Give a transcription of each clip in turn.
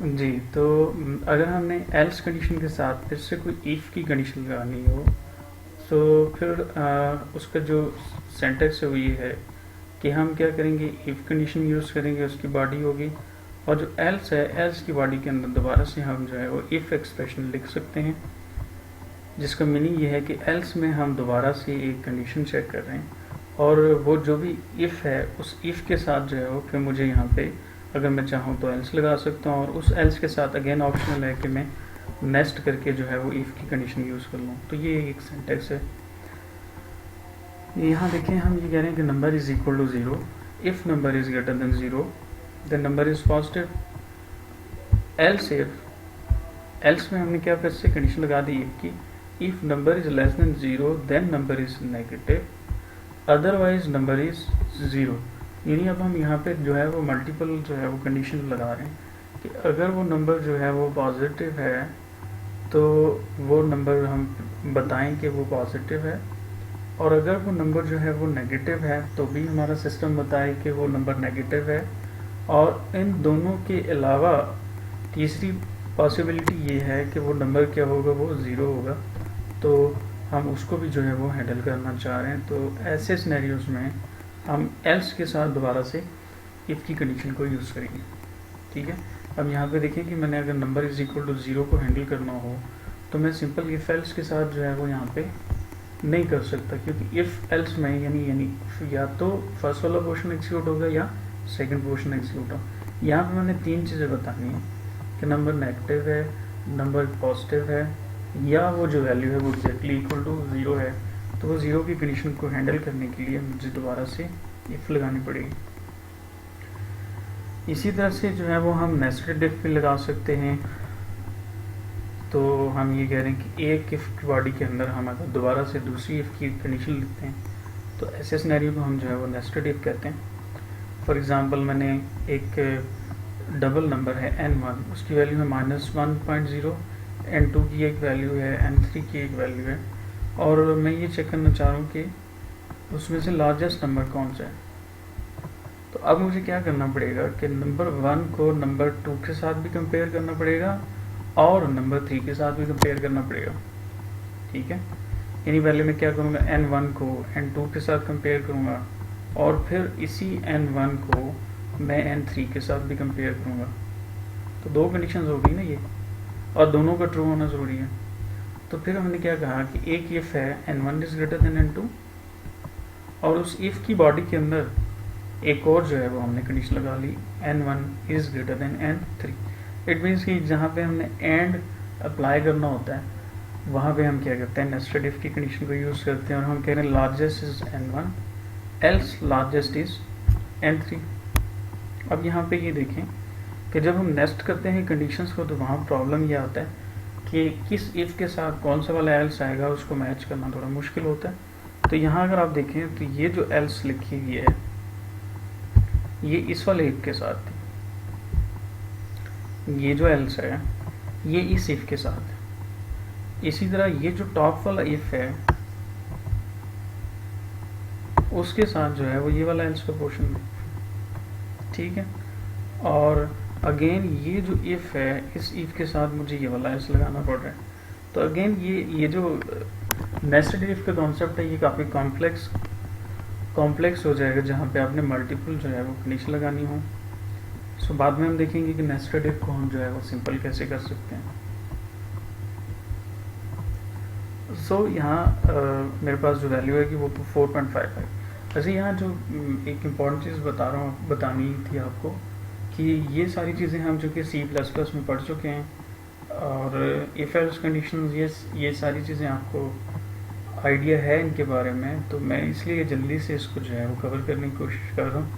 जी, तो अगर हमने एल्स कंडीशन के साथ फिर से कोई इफ़ की कंडीशन लगानी हो, तो फिर उसका जो सिंटैक्स है वो ये है कि हम क्या करेंगे, इफ़ कंडीशन यूज़ करेंगे, उसकी बॉडी होगी, और जो एल्स है, एल्स की बॉडी के अंदर दोबारा से हम जो है वो इफ़ एक्सप्रेशन लिख सकते हैं, जिसका मीनिंग ये है कि एल्स में हम दोबारा से एक कंडीशन चेक कर रहे हैं, और वो जो भी इफ़ है उस इफ़ के साथ जो है वो फिर मुझे यहाँ पे अगर मैं चाहूँ तो एल्स लगा सकता हूँ, और उस एल्स के साथ अगेन ऑप्शनल है कि मैं नेस्ट करके जो है वो इफ़ की कंडीशन यूज़ कर लूँ। तो ये एक सिंटैक्स है। यहाँ देखें, हम ये कह रहे हैं कि number is equal to zero if number is greater than zero then number is positive. Else if else में हमने क्या फिर से कंडीशन लगा दी इफ़ की, if number is less than zero then number is negative otherwise number is zero. यानी अब हम यहाँ पे जो है वो मल्टीपल जो है वो कंडीशन लगा रहे हैं कि अगर वो नंबर जो है वो पॉजिटिव है तो वो नंबर हम बताएं कि वो पॉजिटिव है, और अगर वो नंबर जो है वो नेगेटिव है तो भी हमारा सिस्टम बताए कि वो नंबर नेगेटिव है। और इन दोनों के अलावा तीसरी पॉसिबिलिटी ये है कि वो नंबर क्या होगा, वो ज़ीरो होगा, तो हम उसको भी जो है वो हैंडल करना चाह रहे हैं। तो ऐसे सिनेरियोज में हम एल्स के साथ दोबारा से इफ़ की कंडीशन को यूज़ करेंगे। ठीक है, अब यहाँ पे देखिए कि मैंने अगर number is equal to zero को हैंडल करना हो तो मैं सिंपल इफ़ एल्स के साथ जो है वो यहाँ पे नहीं कर सकता, क्योंकि इफ़ एल्स में यानी या तो फर्स्ट वाला पोर्शन एग्जीक्यूट होगा या सेकंड पोर्शन एग्जीक्यूट होगा। यहाँ पे मैंने तीन चीज़ें बतानी है कि नंबर नेगेटिव है, नंबर पॉजिटिव है, या वो जो वैल्यू है वो एग्जैक्टली इक्वल टू ज़ीरो है। तो वो ज़ीरो की कंडीशन को हैंडल करने के लिए मुझे दोबारा से इफ़ लगानी पड़ेगी। इसी तरह से जो है वो हम नेस्टेड इफ भी लगा सकते हैं। तो हम ये कह रहे हैं कि एक इफ़ की बॉडी के अंदर हम अगर दोबारा से दूसरी इफ़ की कंडीशन लिखते हैं तो ऐसे सिनेरियो को हम जो है वो नेस्टेड इफ कहते हैं। फॉर एग्जांपल, मैंने एक डबल नंबर है n1, उसकी वैल्यू है -1.0, n2 की एक वैल्यू है, n3 की एक वैल्यू है, और मैं ये चेक करना चाह रहा हूँ कि उसमें से लार्जेस्ट नंबर कौन सा है। तो अब मुझे क्या करना पड़ेगा कि नंबर 1 को नंबर 2 के साथ भी कंपेयर करना पड़ेगा और नंबर 3 के साथ भी कंपेयर करना पड़ेगा। ठीक है, यानी पहले मैं क्या करूँगा, n1 को n2 के साथ कंपेयर करूँगा, और फिर इसी n1 को मैं n3 के साथ भी कंपेयर करूँगा। तो दो कंडीशंस हो गई ना ये, और दोनों का ट्रू होना ज़रूरी है। तो फिर हमने क्या कहा कि एक इफ़ है n1 is greater then n2, और उस इफ़ की बॉडी के अंदर एक और जो है वो हमने कंडीशन लगा ली, n1 is greater then n3। It means कि जहाँ पे हमने एंड अप्लाई करना होता है वहाँ पे हम क्या करते हैं, नेस्टेड इफ की कंडीशन को यूज़ करते हैं, और हम कह रहे हैं largest is n1 else largest is n3। अब यहाँ पे ये देखें कि जब हम नेस्ट करते हैं कंडीशंस को तो वहाँ प्रॉब्लम ये आता है कि किस इफ़ के साथ कौन सा वाला एल्स आएगा उसको मैच करना थोड़ा मुश्किल होता है। तो यहाँ अगर आप देखें तो ये जो एल्स लिखी हुई है ये इस वाले इफ के साथ थी, ये जो एल्स है ये इस इफ के साथ है। इसी तरह ये जो टॉप वाला इफ है उसके साथ जो है वो ये वाला एल्स का पोर्शन है। ठीक है, और अगेन ये जो इफ है इस इफ के साथ मुझे ये वाला एल्स लगाना पड़ रहा है। तो अगेन ये जो नेस्टेड इफ का कॉन्सेप्ट है ये काफ़ी कॉम्प्लेक्स हो जाएगा, जहाँ पे आपने मल्टीपल जो है वो कंडीशन लगानी हो। सो बाद में हम देखेंगे कि नेस्टेड इफ को हम जो है वो सिंपल कैसे कर सकते हैं। सो यहाँ मेरे पास जो वैल्यू है कि वो 4.55 है। वैसे यहाँ जो एक इम्पॉर्टेंट चीज़ बतानी थी आपको कि ये सारी चीज़ें हम जो कि C++ में पढ़ चुके हैं, और इफ एल्स कंडीशन ये सारी चीज़ें आपको आइडिया है इनके बारे में। तो मैं इसलिए जल्दी से इसको जो है वो कवर करने की कोशिश कर रहा हूँ,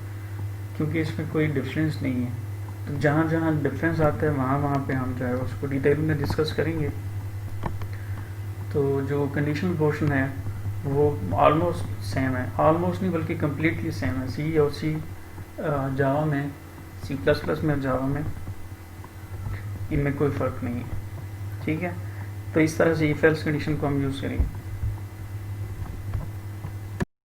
क्योंकि इसमें कोई डिफरेंस नहीं है। तो जहाँ जहाँ डिफरेंस आता है वहाँ पे हम जो है उसको डिटेल में डिस्कस करेंगे। तो जो कंडीशनल पोर्शन है वो ऑलमोस्ट सेम है, ऑलमोस्ट नहीं बल्कि कम्प्लीटली सेम है सी और जावा में, C++ में, जावा में, इनमें कोई फ़र्क नहीं है। ठीक है, तो इस तरह से इफ एल्स कंडीशन को हम यूज़ करेंगे।